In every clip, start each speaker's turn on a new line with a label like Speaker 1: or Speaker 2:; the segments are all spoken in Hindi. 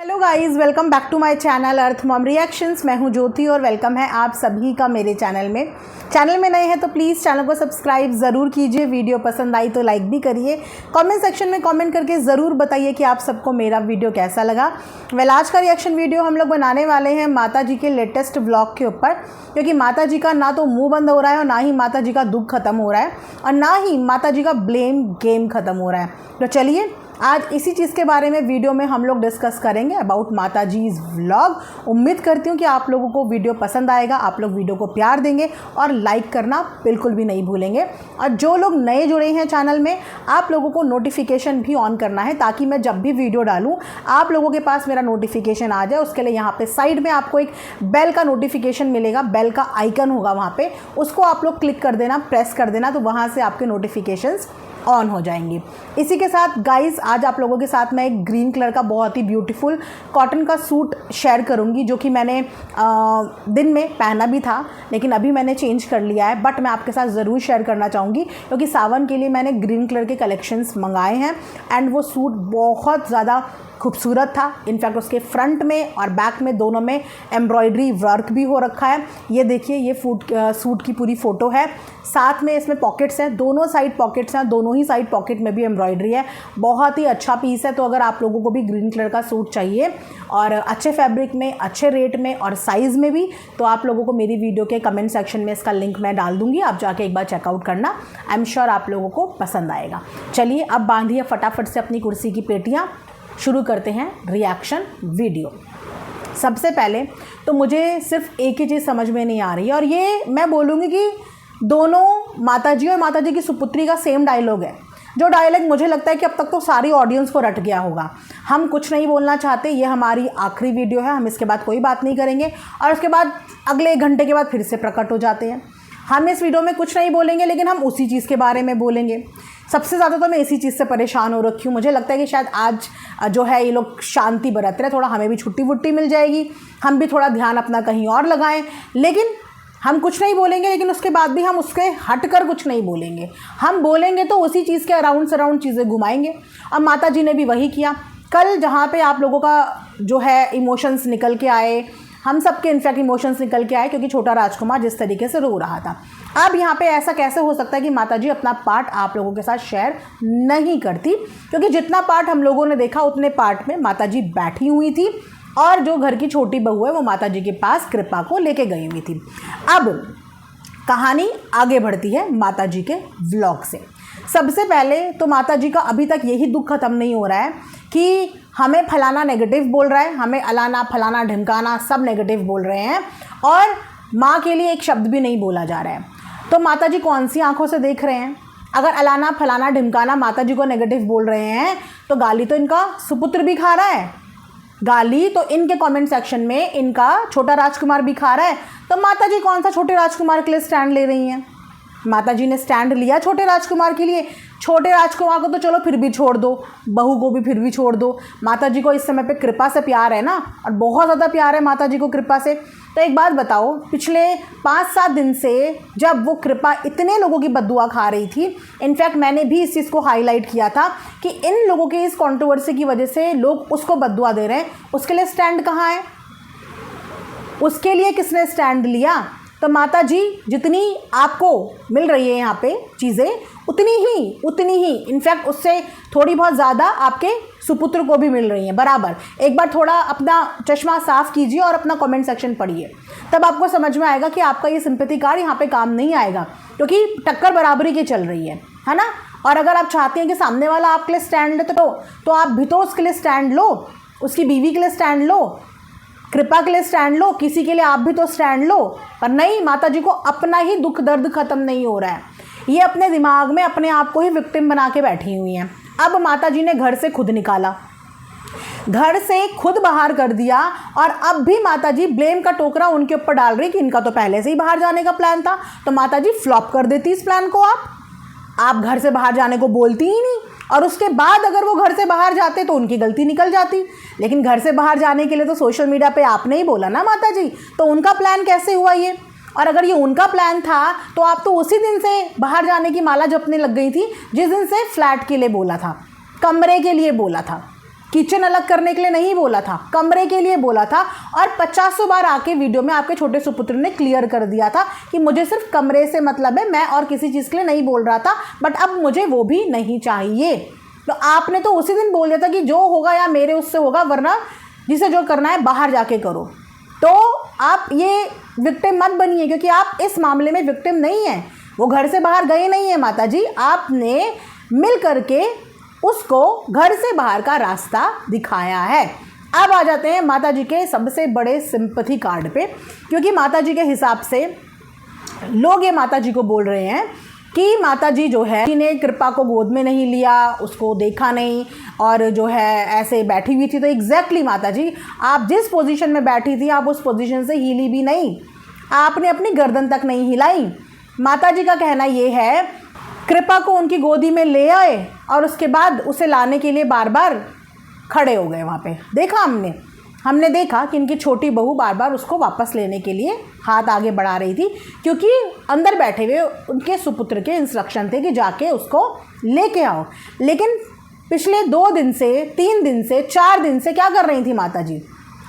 Speaker 1: Hello guys, welcome back to my channel Earth Mom Reactions. मैं हूं ज्योति और वेलकम है आप सभी का मेरे चैनल में नए हैं तो प्लीज़ चैनल को सब्सक्राइब ज़रूर कीजिए। वीडियो पसंद आई तो लाइक भी करिए। कमेंट सेक्शन में कमेंट करके ज़रूर बताइए कि आप सबको मेरा वीडियो कैसा लगा। आज का रिएक्शन वीडियो हम लोग बनाने वाले हैं माता जी के लेटेस्ट व्लॉग के ऊपर, क्योंकि माता जी का ना तो मुँह बंद हो रहा है और ना ही माता जी का दुख खत्म हो रहा है और ना ही माता जी का ब्लेम गेम ख़त्म हो रहा है। तो चलिए आज इसी चीज़ के बारे में वीडियो में हम लोग डिस्कस करेंगे अबाउट माता जीज़ व्लॉग। उम्मीद करती हूँ कि आप लोगों को वीडियो पसंद आएगा, आप लोग वीडियो को प्यार देंगे और लाइक करना बिल्कुल भी नहीं भूलेंगे। और जो लोग नए जुड़े हैं चैनल में, आप लोगों को नोटिफिकेशन भी ऑन करना है ताकि मैं जब भी वीडियो डालूँ आप लोगों के पास मेरा नोटिफिकेशन आ जाए। उसके लिए यहाँ पर साइड में आपको एक बेल का नोटिफिकेशन मिलेगा, बेल का आइकन होगा वहाँ पर, उसको आप लोग क्लिक कर देना, प्रेस कर देना, तो वहाँ से आपके नोटिफिकेशंस ऑन हो जाएंगी। इसी के साथ गाइस आज आप लोगों के साथ मैं एक ग्रीन कलर का बहुत ही ब्यूटीफुल कॉटन का सूट शेयर करूंगी, जो कि मैंने दिन में पहना भी था लेकिन अभी मैंने चेंज कर लिया है, बट मैं आपके साथ ज़रूर शेयर करना चाहूँगी क्योंकि सावन के लिए मैंने ग्रीन कलर के कलेक्शंस मंगाए हैं एंड वो सूट बहुत ज़्यादा खूबसूरत था। इनफैक्ट उसके फ्रंट में और बैक में दोनों में एम्ब्रॉयडरी वर्क भी हो रखा है। ये देखिए, ये सूट की पूरी फ़ोटो है। साथ में इसमें पॉकेट्स हैं, दोनों साइड पॉकेट्स हैं, दोनों ही साइड पॉकेट में भी एम्ब्रॉयडरी है। बहुत ही अच्छा पीस है। तो अगर आप लोगों को भी ग्रीन कलर का सूट चाहिए और अच्छे फैब्रिक में, अच्छे रेट में और साइज़ में भी, तो आप लोगों को मेरी वीडियो के कमेंट सेक्शन में इसका लिंक मैं डाल दूँगी, आप जाके एक बार चेकआउट करना। आई एम श्योर आप लोगों को पसंद आएगा। चलिए अब बांधिए फटाफट से अपनी कुर्सी की पेटियाँ, शुरू करते हैं रिएक्शन वीडियो। सबसे पहले तो मुझे सिर्फ एक ही चीज़ समझ में नहीं आ रही है और ये मैं बोलूँगी कि दोनों माताजी और माताजी की सुपुत्री का सेम डायलॉग है, जो डायलॉग मुझे लगता है कि अब तक तो सारी ऑडियंस को रट गया होगा। हम कुछ नहीं बोलना चाहते, ये हमारी आखिरी वीडियो है, हम इसके बाद कोई बात नहीं करेंगे और उसके बाद अगले 1 घंटे के बाद फिर से प्रकट हो जाते हैं। हम इस वीडियो में कुछ नहीं बोलेंगे लेकिन हम उसी चीज़ के बारे में बोलेंगे। सबसे ज़्यादा तो मैं इसी चीज़ से परेशान हो रखी हूँ। मुझे लगता है कि शायद आज जो है ये लोग शांति बरत रहे, थोड़ा हमें भी छुट्टी वुट्टी मिल जाएगी, हम भी थोड़ा ध्यान अपना कहीं और लगाएं। लेकिन हम कुछ नहीं बोलेंगे, लेकिन उसके बाद भी हम उसके हटकर कुछ नहीं बोलेंगे। हम बोलेंगे तो उसी चीज़ के अराउंड सराउंड चीज़ें घुमाएंगे। और माता जी ने भी वही किया। कल जहाँ पे आप लोगों का जो है इमोशंस निकल के आए, हम सबके इनफैक्ट इमोशंस निकल के आए क्योंकि छोटा राजकुमार जिस तरीके से रो रहा था। अब यहाँ पे ऐसा कैसे हो सकता है कि माताजी अपना पार्ट आप लोगों के साथ शेयर नहीं करती, क्योंकि जितना पार्ट हम लोगों ने देखा उतने पार्ट में माताजी बैठी हुई थी और जो घर की छोटी बहू है वो माताजी के पास कृपा को लेके गई हुई थी। अब कहानी आगे बढ़ती है माताजी के व्लॉग से। सबसे पहले तो माताजी का अभी तक यही दुख खत्म नहीं हो रहा है कि हमें फलाना नेगेटिव बोल रहा है, हमें अलाना फलाना ढिमकाना सब नेगेटिव बोल रहे हैं और माँ के लिए एक शब्द भी नहीं बोला जा रहा है। तो माताजी कौन सी आंखों से देख रहे हैं? अगर अलाना फलाना ढिमकाना माताजी को नेगेटिव बोल रहे हैं तो गाली तो इनका सुपुत्र भी खा रहा है, गाली तो इनके कमेंट सेक्शन में इनका छोटा राजकुमार भी खा रहा है। तो माताजी कौन सा छोटे राजकुमार के लिए स्टैंड ले रही हैं? माताजी ने स्टैंड लिया छोटे राजकुमार के लिए। छोटे राजकुमार को तो चलो फिर भी छोड़ दो, बहू को भी फिर भी छोड़ दो। माताजी को इस समय पे कृपा से प्यार है ना, और बहुत ज़्यादा प्यार है माताजी को कृपा से। तो एक बात बताओ, पिछले 5-7 दिन से जब वो कृपा इतने लोगों की बद्दुआ खा रही थी, इनफैक्ट मैंने भी इस चीज़ को हाईलाइट किया था कि इन लोगों के इस कंट्रोवर्सी की वजह से लोग उसको बद्दुआ दे रहे हैं। उसके लिए स्टैंड कहाँ है? उसके लिए किसने स्टैंड लिया? तो माता जी जितनी आपको मिल रही है यहाँ पे चीज़ें, उतनी ही इनफैक्ट उससे थोड़ी बहुत ज़्यादा आपके सुपुत्र को भी मिल रही हैं बराबर। एक बार थोड़ा अपना चश्मा साफ़ कीजिए और अपना कमेंट सेक्शन पढ़िए, तब आपको समझ में आएगा कि आपका ये सिंपैथी कार्ड यहाँ पे काम नहीं आएगा, क्योंकि टक्कर बराबरी की चल रही है ना। और अगर आप चाहते हैं कि सामने वाला आपके लिए स्टैंड ले तो आप भी तो उसके लिए स्टैंड लो, उसकी बीवी के लिए स्टैंड लो, कृपा के लिए स्टैंड लो, किसी के लिए आप भी तो स्टैंड लो। पर नहीं, माताजी को अपना ही दुख दर्द खत्म नहीं हो रहा है। ये अपने दिमाग में अपने आप को ही विक्टिम बना के बैठी हुई हैं। अब माताजी ने घर से खुद निकाला, घर से खुद बाहर कर दिया और अब भी माताजी ब्लेम का टोकरा उनके ऊपर डाल रही कि इनका तो पहले से ही बाहर जाने का प्लान था। तो माताजी फ्लॉप कर देती इस प्लान को। आप घर से बाहर जाने को बोलती ही नहीं, और उसके बाद अगर वो घर से बाहर जाते तो उनकी गलती निकल जाती। लेकिन घर से बाहर जाने के लिए तो सोशल मीडिया पे आपने ही बोला ना माताजी, तो उनका प्लान कैसे हुआ ये? और अगर ये उनका प्लान था तो आप तो उसी दिन से बाहर जाने की माला जपने लग गई थी जिस दिन से फ्लैट के लिए बोला था, कमरे के लिए बोला था। किचन अलग करने के लिए नहीं बोला था, कमरे के लिए बोला था। और 50 बार आके वीडियो में आपके छोटे सुपुत्र ने क्लियर कर दिया था कि मुझे सिर्फ कमरे से मतलब है, मैं और किसी चीज़ के लिए नहीं बोल रहा था, बट अब मुझे वो भी नहीं चाहिए। तो आपने तो उसी दिन बोल दिया था कि जो होगा या मेरे उससे होगा, वरना जिसे जो करना है बाहर जाके करो। तो आप ये विक्टिम मत बनिए, क्योंकि आप इस मामले में विक्टिम नहीं हैं। वो घर से बाहर गए नहीं हैं माता जी, आपने मिल करके उसको घर से बाहर का रास्ता दिखाया है। अब आ जाते हैं माता जी के सबसे बड़े सिंपैथी कार्ड पे, क्योंकि माता जी के हिसाब से लोग ये माता जी को बोल रहे हैं कि माता जी जो है ने कृपा को गोद में नहीं लिया, उसको देखा नहीं, और जो है ऐसे बैठी हुई थी। तो एग्जैक्टली माता जी, आप जिस पोजीशन में बैठी थी आप उस पोजीशन से हिली भी नहीं, आपने अपनी गर्दन तक नहीं हिलाई। माता जी का कहना ये है कृपा को उनकी गोदी में ले आए और उसके बाद उसे लाने के लिए बार बार खड़े हो गए। वहाँ पे देखा हमने देखा कि इनकी छोटी बहू बार बार उसको वापस लेने के लिए हाथ आगे बढ़ा रही थी, क्योंकि अंदर बैठे हुए उनके सुपुत्र के इंस्ट्रक्शन थे कि जाके उसको लेके आओ। लेकिन पिछले 2 दिन से, 3 दिन से, 4 दिन से क्या कर रही थी माता जी?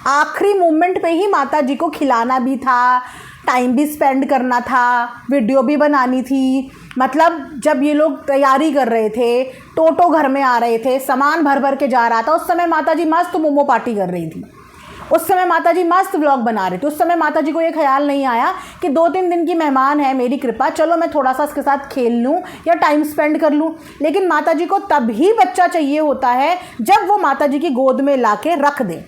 Speaker 1: आखिरी मोमेंट पे ही माता जी को खिलाना भी था, टाइम भी स्पेंड करना था, वीडियो भी बनानी थी। मतलब जब ये लोग तैयारी कर रहे थे, टोटो घर में आ रहे थे, सामान भर भर के जा रहा था, उस समय माता जी मस्त मोमो पार्टी कर रही थी, उस समय माता जी मस्त व्लॉग बना रही थी। उस समय माता जी को ये ख्याल नहीं आया कि 2-3 दिन की मेहमान है मेरी कृपा, चलो मैं थोड़ा सा इसके साथ खेल लूँ या टाइम स्पेंड कर लूँ। लेकिन माता जी को तभी बच्चा चाहिए होता है जब वो माता जी की गोद में ला के रख दे,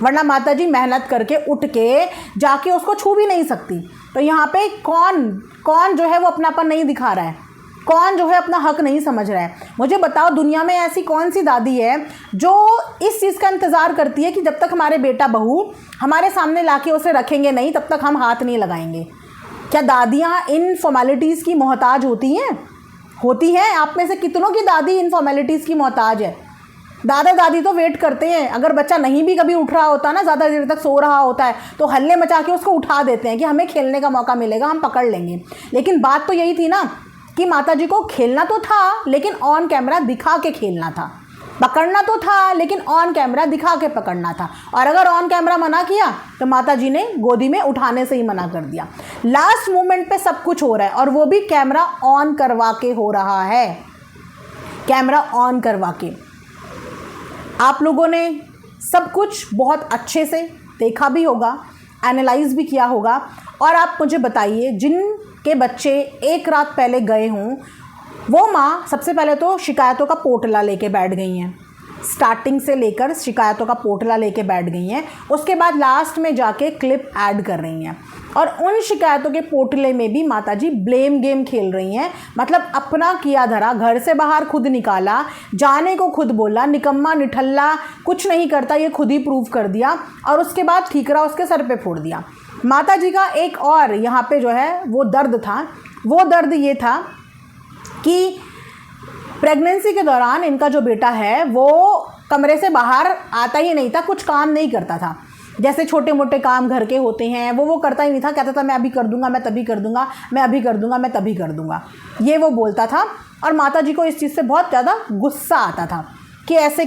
Speaker 1: वरना माता जी मेहनत करके उठ के जाके उसको छू भी नहीं सकती। तो यहाँ पे कौन जो है वो अपनापन नहीं दिखा रहा है, कौन जो है अपना हक नहीं समझ रहा है। मुझे बताओ, दुनिया में ऐसी कौन सी दादी है जो इस चीज़ का इंतज़ार करती है कि जब तक हमारे बेटा बहू हमारे सामने लाके उसे रखेंगे नहीं तब तक हम हाथ नहीं लगाएंगे? क्या दादियाँ इन फॉर्मेलिटीज़ की मोहताज होती हैं? होती हैं। आप में से कितनों की दादी इन फॉर्मेलिटीज़ की मोहताज है? दादा दादी तो वेट करते हैं, अगर बच्चा नहीं भी कभी उठ रहा होता ना, ज़्यादा देर तक सो रहा होता है, तो हल्ले मचा के उसको उठा देते हैं कि हमें खेलने का मौका मिलेगा, हम पकड़ लेंगे। लेकिन बात तो यही थी ना कि माता जी को खेलना तो था लेकिन ऑन कैमरा दिखा के खेलना था, पकड़ना तो था लेकिन ऑन कैमरा दिखा के पकड़ना था। और अगर ऑन कैमरा मना किया तो माता जी ने गोदी में उठाने से ही मना कर दिया। लास्ट मोमेंट पे सब कुछ हो रहा है और वो भी कैमरा ऑन करवा के हो रहा है, कैमरा ऑन करवा के। आप लोगों ने सब कुछ बहुत अच्छे से देखा भी होगा, एनालाइज भी किया होगा। और आप मुझे बताइए, जिनके बच्चे एक रात पहले गए हों, वो माँ सबसे पहले तो शिकायतों का पोटला लेके बैठ गई हैं, स्टार्टिंग से लेकर शिकायतों का पोटला लेके बैठ गई हैं। उसके बाद लास्ट में जाके क्लिप ऐड कर रही हैं और उन शिकायतों के पोटले में भी माताजी ब्लेम गेम खेल रही हैं। मतलब अपना किया धरा, घर से बाहर खुद निकाला, जाने को खुद बोला, निकम्मा निठल्ला कुछ नहीं करता ये खुद ही प्रूव कर दिया, और उसके बाद ठीकरा उसके सर पे फोड़ दिया। माता जी का एक और यहाँ पे जो है वो दर्द था, वो दर्द ये था कि प्रेगनेंसी के दौरान इनका जो बेटा है वो कमरे से बाहर आता ही नहीं था, कुछ काम नहीं करता था। जैसे छोटे मोटे काम घर के होते हैं वो करता ही नहीं था, कहता था मैं अभी कर दूंगा, मैं तभी कर दूंगा, मैं अभी कर दूंगा, मैं तभी कर दूंगा, ये वो बोलता था। और माता जी को इस चीज़ से बहुत ज़्यादा गुस्सा आता था कि ऐसे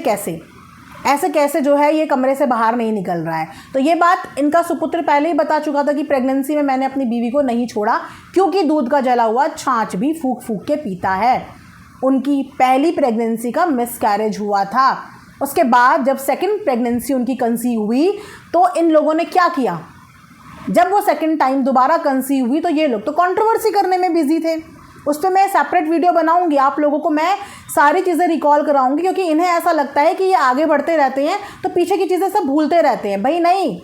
Speaker 1: कैसे जो है ये कमरे से बाहर नहीं निकल रहा है। तो ये बात इनका सुपुत्र पहले ही बता चुका था कि प्रेगनेंसी में मैंने अपनी बीवी को नहीं छोड़ा क्योंकि दूध का जला हुआ छाछ भी फूक फूक के पीता है। उनकी पहली प्रेगनेंसी का मिसकैरेज हुआ था। उसके बाद जब सेकंड प्रेगनेंसी उनकी कंसीव हुई तो इन लोगों ने क्या किया, जब वो सेकंड टाइम दोबारा कंसीव हुई तो ये लोग तो कंट्रोवर्सी करने में बिजी थे। उस पर मैं सेपरेट वीडियो बनाऊंगी, आप लोगों को मैं सारी चीज़ें रिकॉल कराऊंगी, क्योंकि इन्हें ऐसा लगता है कि ये आगे बढ़ते रहते हैं तो पीछे की चीज़ें सब भूलते रहते हैं। भाई नहीं,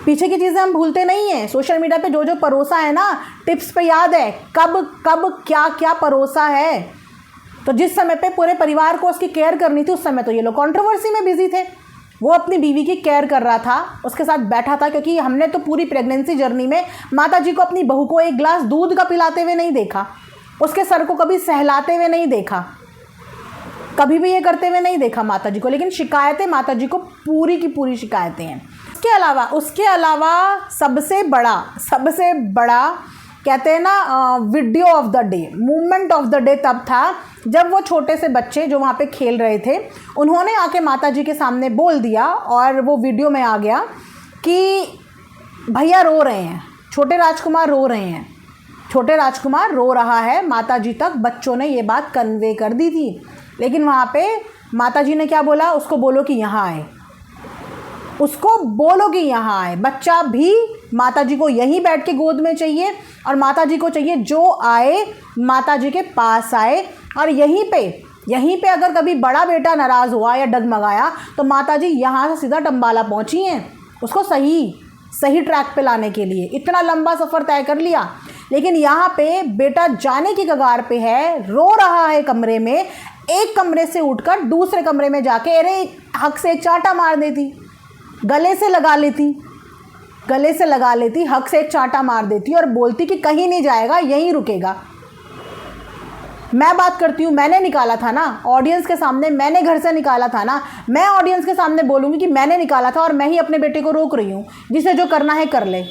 Speaker 1: पीछे की चीज़ें हम भूलते नहीं हैं। सोशल मीडिया पे जो परोसा है ना, टिप्स पे याद है कब क्या क्या परोसा है। तो जिस समय पे पूरे परिवार को उसकी केयर करनी थी उस समय तो ये लोग कंट्रोवर्सी में बिजी थे। वो अपनी बीवी की केयर कर रहा था, उसके साथ बैठा था, क्योंकि हमने तो पूरी प्रेगनेंसी जर्नी में माता जी को अपनी बहू को एक गिलास दूध का पिलाते हुए नहीं देखा, उसके सर को कभी सहलाते हुए नहीं देखा, कभी भी ये करते हुए नहीं देखा माता जी को। लेकिन शिकायतें माता जी को पूरी की पूरी शिकायतें हैं। उसके अलावा सबसे बड़ा कहते हैं ना video of the day, movement of the day तब था जब वो छोटे से बच्चे जो वहाँ पे खेल रहे थे उन्होंने आके माता जी के सामने बोल दिया, और वो वीडियो में आ गया कि भैया रो रहे हैं, छोटे राजकुमार रो रहे हैं, छोटे राजकुमार रो रहा है। माता जी तक बच्चों ने ये बात कन्वे कर दी थी, लेकिन वहाँ पे माता जी ने क्या बोला, उसको बोलो कि यहाँ आए, उसको बोलो कि यहाँ आए। बच्चा भी माता जी को यहीं बैठ के गोद में चाहिए, और माता जी को चाहिए जो आए माता जी के पास आए। और यहीं पे अगर कभी बड़ा बेटा नाराज़ हुआ या डगमगाया तो माता जी यहाँ से सीधा टम्बाला पहुँची हैं उसको सही ट्रैक पे लाने के लिए। इतना लंबा सफ़र तय कर लिया, लेकिन यहाँ पे बेटा जाने की कगार पे है, रो रहा है कमरे में, एक कमरे से उठकर दूसरे कमरे में जाके अरे हक से चांटा मार देती, गले से लगा लेती, हक से एक चांटा मार देती और बोलती कि कहीं नहीं जाएगा, यहीं रुकेगा। मैं बात करती हूँ, मैंने निकाला था ना ऑडियंस के सामने, मैंने घर से निकाला था ना, मैं ऑडियंस के सामने बोलूँगी कि मैंने निकाला था और मैं ही अपने बेटे को रोक रही हूँ। जिसे जो करना है कर ले,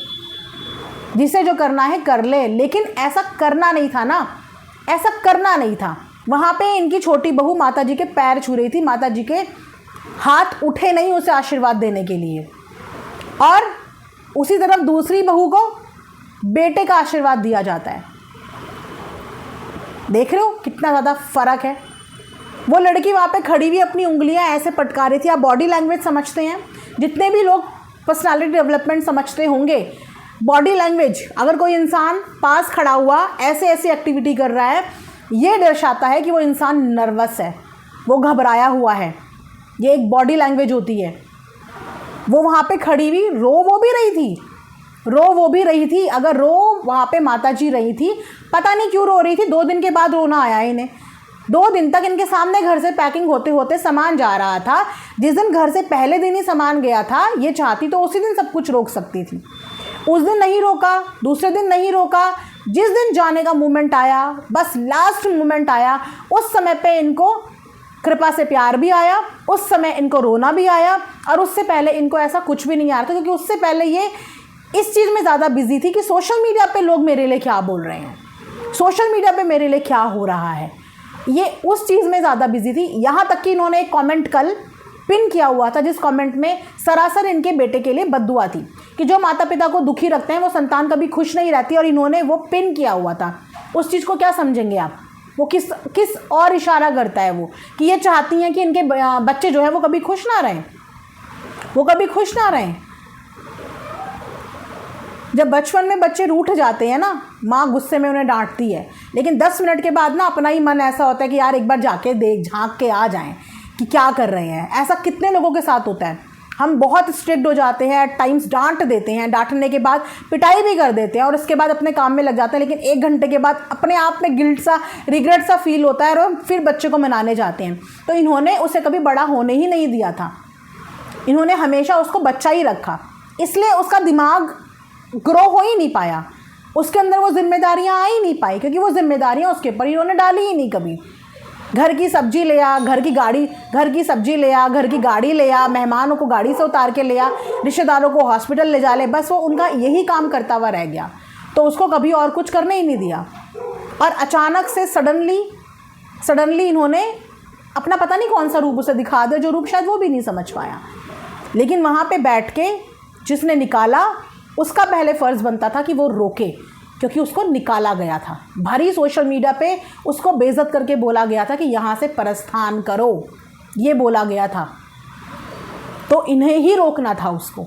Speaker 1: जिसे जो करना है कर ले, लेकिन ऐसा करना नहीं था ना, ऐसा करना नहीं था। वहाँ पे इनकी छोटी बहू माता जी के पैर छू रही थी, माता जी के हाथ उठे नहीं उसे आशीर्वाद देने के लिए, और उसी तरफ दूसरी बहू को बेटे का आशीर्वाद दिया जाता है। देख रहे हो कितना ज़्यादा फ़र्क है। वो लड़की वहाँ पे खड़ी हुई अपनी उंगलियाँ ऐसे पटका रही थी। आप बॉडी लैंग्वेज समझते हैं, जितने भी लोग पर्सनालिटी डेवलपमेंट समझते होंगे, बॉडी लैंग्वेज, अगर कोई इंसान पास खड़ा हुआ ऐसे ऐसी एक्टिविटी कर रहा है, ये दर्शाता है कि वो इंसान नर्वस है, वो घबराया हुआ है। ये एक बॉडी लैंग्वेज होती है। वो वहाँ पे खड़ी हुई रो वो भी रही थी। अगर रो वहाँ पे माता जी रही थी, पता नहीं क्यों रो रही थी। 2 दिन के बाद रोना आया इन्हें। 2 दिन तक इनके सामने घर से पैकिंग होते होते सामान जा रहा था। जिस दिन घर से पहले दिन ही सामान गया था, ये चाहती तो उसी दिन सब कुछ रोक सकती थी। उस दिन नहीं रोका, दूसरे दिन नहीं रोका, जिस दिन जाने का मोमेंट आया, बस लास्ट मोमेंट आया, उस समय पे इनको कृपा से प्यार भी आया, उस समय इनको रोना भी आया, और उससे पहले इनको ऐसा कुछ भी नहीं आ रहा था, क्योंकि उससे पहले ये इस चीज़ में ज़्यादा बिजी थी कि सोशल मीडिया पे लोग मेरे लिए क्या बोल रहे हैं, सोशल मीडिया पे मेरे लिए क्या हो रहा है, ये उस चीज़ में ज़्यादा बिजी थी। यहाँ तक कि इन्होंने एक कमेंट कल पिन किया हुआ था, जिस कमेंट में सरासर इनके बेटे के लिए बद्दुआ थी कि जो माता पिता को दुखी रखते हैं वो संतान कभी खुश नहीं रहती, और इन्होंने वो पिन किया हुआ था। उस चीज़ को क्या समझेंगे आप? वो किस और इशारा करता है वो, कि ये चाहती हैं कि इनके बच्चे जो है वो कभी खुश ना रहें, जब बचपन में बच्चे रूठ जाते हैं ना, माँ गुस्से में उन्हें डांटती है, लेकिन 10 मिनट के बाद ना अपना ही मन ऐसा होता है कि यार एक बार जाके झांक के आ जाएं कि क्या कर रहे हैं। ऐसा कितने लोगों के साथ होता है। हम बहुत स्ट्रिक्ट हो जाते हैं, एट टाइम्स डांट देते हैं, डांटने के बाद पिटाई भी कर देते हैं, और उसके बाद अपने काम में लग जाते हैं, लेकिन 1 घंटे के बाद अपने आप में गिल्ट सा, रिग्रेट सा फील होता है, और फिर बच्चे को मनाने जाते हैं। तो इन्होंने उसे कभी बड़ा होने ही नहीं दिया था, इन्होंने हमेशा उसको बच्चा ही रखा, इसलिए उसका दिमाग ग्रो हो ही नहीं पाया, उसके अंदर वो जिम्मेदारियाँ आ ही नहीं पाई, क्योंकि वो जिम्मेदारियाँ उसके ऊपर इन्होंने डाली ही नहीं कभी। घर की सब्जी ले आ, घर की सब्जी ले आ, घर की गाड़ी ले आ, मेहमानों को गाड़ी से उतार के ले आ, रिश्तेदारों को हॉस्पिटल ले जा ले, बस वो उनका यही काम करता हुआ रह गया। तो उसको कभी और कुछ करने ही नहीं दिया, और अचानक से सडनली इन्होंने अपना पता नहीं कौन सा रूप उसे दिखा दिया, जो रूप शायद वो भी नहीं समझ पाया। लेकिन वहाँ पे बैठ के जिसने निकाला, उसका पहले फ़र्ज़ बनता था कि वो रोके, क्योंकि उसको निकाला गया था। भारी सोशल मीडिया पे उसको बेइज्जत करके बोला गया था कि यहाँ से प्रस्थान करो, ये बोला गया था। तो इन्हें ही रोकना था उसको।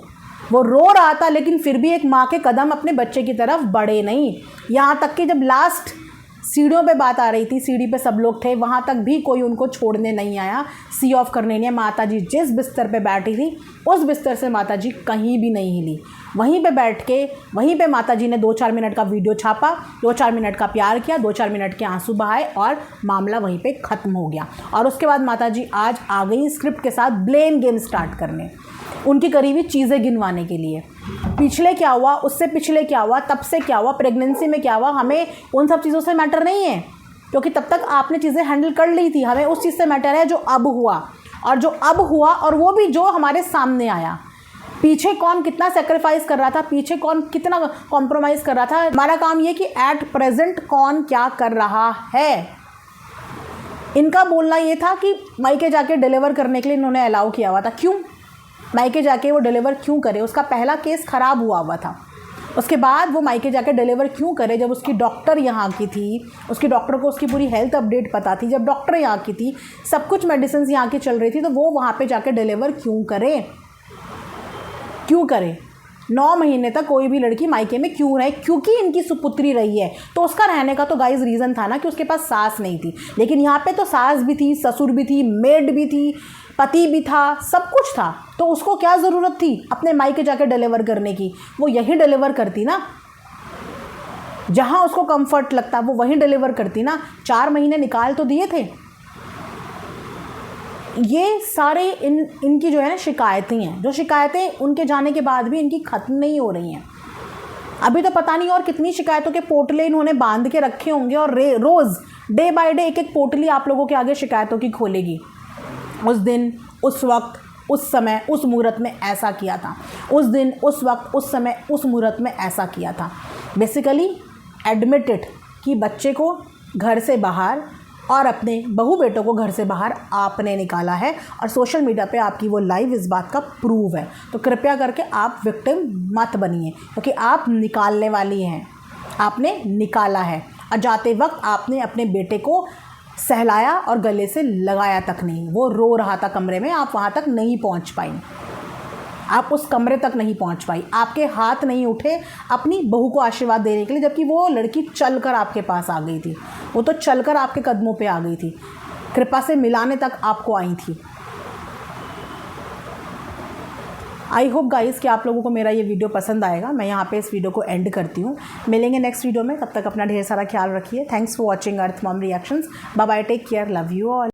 Speaker 1: वो रो रहा था, लेकिन फिर भी एक माँ के कदम अपने बच्चे की तरफ बढ़े नहीं। यहाँ तक कि जब लास्ट सीढ़ियों पे बात आ रही थी, सीढ़ी पे सब लोग थे, वहाँ तक भी कोई उनको छोड़ने नहीं आया, सी ऑफ करने नहीं। माता जी जिस बिस्तर पे बैठी थी, उस बिस्तर से माता जी कहीं भी नहीं हिली। वहीं पे बैठ के, वहीं पे माता जी ने 2-4 मिनट का वीडियो छापा, 2-4 मिनट का प्यार किया, 2-4 मिनट के आंसू बहाए, और मामला वहीं पे ख़त्म हो गया। और उसके बाद माता जी आज आ गई स्क्रिप्ट के साथ ब्लेम गेम स्टार्ट करने, उनकी करी हुई चीज़ें गिनवाने के लिए। पिछले क्या हुआ, उससे पिछले क्या हुआ, तब से क्या हुआ, प्रेगनेंसी में क्या हुआ, हमें उन सब चीज़ों से मैटर नहीं है, क्योंकि तब तक आपने चीज़ें हैंडल कर ली थी। हमें उस चीज़ से मैटर है जो अब हुआ, और जो अब हुआ, और वो भी जो हमारे सामने आया। पीछे कौन कितना सेक्रीफाइस कर रहा था, पीछे कौन कितना कॉम्प्रोमाइज़ कर रहा था। हमारा काम ये कि एट प्रेजेंट कौन क्या कर रहा है। इनका बोलना ये था कि मायके जाके डिलीवर करने के लिए इन्होंने अलाउ किया हुआ था। क्यों मायके जाके वो डिलीवर क्यों करे? उसका पहला केस ख़राब हुआ था, उसके बाद वो मायके जाके डिलीवर क्यों करे? जब उसकी डॉक्टर यहाँ की थी, उसकी डॉक्टर को उसकी पूरी हेल्थ अपडेट पता थी, जब डॉक्टर यहाँ की थी, सब कुछ मेडिसिन यहाँ की चल रही थी, तो वो वहाँ पे जाके डिलीवर क्यों करे? क्यों करे? 9 महीने तक कोई भी लड़की मायके में क्यों रहे? क्योंकि इनकी सुपुत्री रही है। तो उसका रहने का तो गाइस रीज़न था ना कि उसके पास सास नहीं थी। लेकिन यहाँ पे तो सास भी थी, ससुर भी थी, मेड भी थी, पति भी था, सब कुछ था। तो उसको क्या ज़रूरत थी अपने मायके जाके डिलीवर करने की? वो यही डिलीवर करती ना, जहाँ उसको कंफर्ट लगता वो वहीं डिलीवर करती ना। 4 महीने निकाल तो दिए थे। ये सारे इनकी जो है ना शिकायतें हैं, जो शिकायतें उनके जाने के बाद भी इनकी ख़त्म नहीं हो रही हैं। अभी तो पता नहीं और कितनी शिकायतों के पोटले इन्होंने बांध के रखे होंगे, और रोज़ डे बाय डे एक पोटली आप लोगों के आगे शिकायतों की खोलेगी। उस दिन, उस वक्त, उस समय, उस मुहूर्त में ऐसा किया था, उस दिन, उस वक्त, उस समय, उस मुहूर्त में ऐसा किया था। बेसिकली एडमिटेड कि बच्चे को घर से बाहर और अपने बहू बेटों को घर से बाहर आपने निकाला है, और सोशल मीडिया पे आपकी वो लाइव इस बात का प्रूव है। तो कृपया करके आप विक्टिम मत बनिए, क्योंकि आप निकालने वाली हैं। आपने निकाला है, और जाते वक्त आपने अपने बेटे को सहलाया और गले से लगाया तक नहीं। वो रो रहा था कमरे में, आप वहाँ तक नहीं पहुँच पाई, आप उस कमरे तक नहीं पहुँच पाई, आपके हाथ नहीं उठे अपनी बहू को आशीर्वाद देने के लिए, जबकि वो लड़की चलकर आपके पास आ गई थी। वो तो चलकर आपके कदमों पे आ गई थी, कृपा से मिलाने तक आपको आई थी। आई होप गाइस कि आप लोगों को मेरा ये वीडियो पसंद आएगा। मैं यहाँ पे इस वीडियो को एंड करती हूँ। मिलेंगे नेक्स्ट वीडियो में, तब तक अपना ढेर सारा ख्याल रखिए। Thanks for watching Earth Mom Reactions. Bye bye, take care, love you all.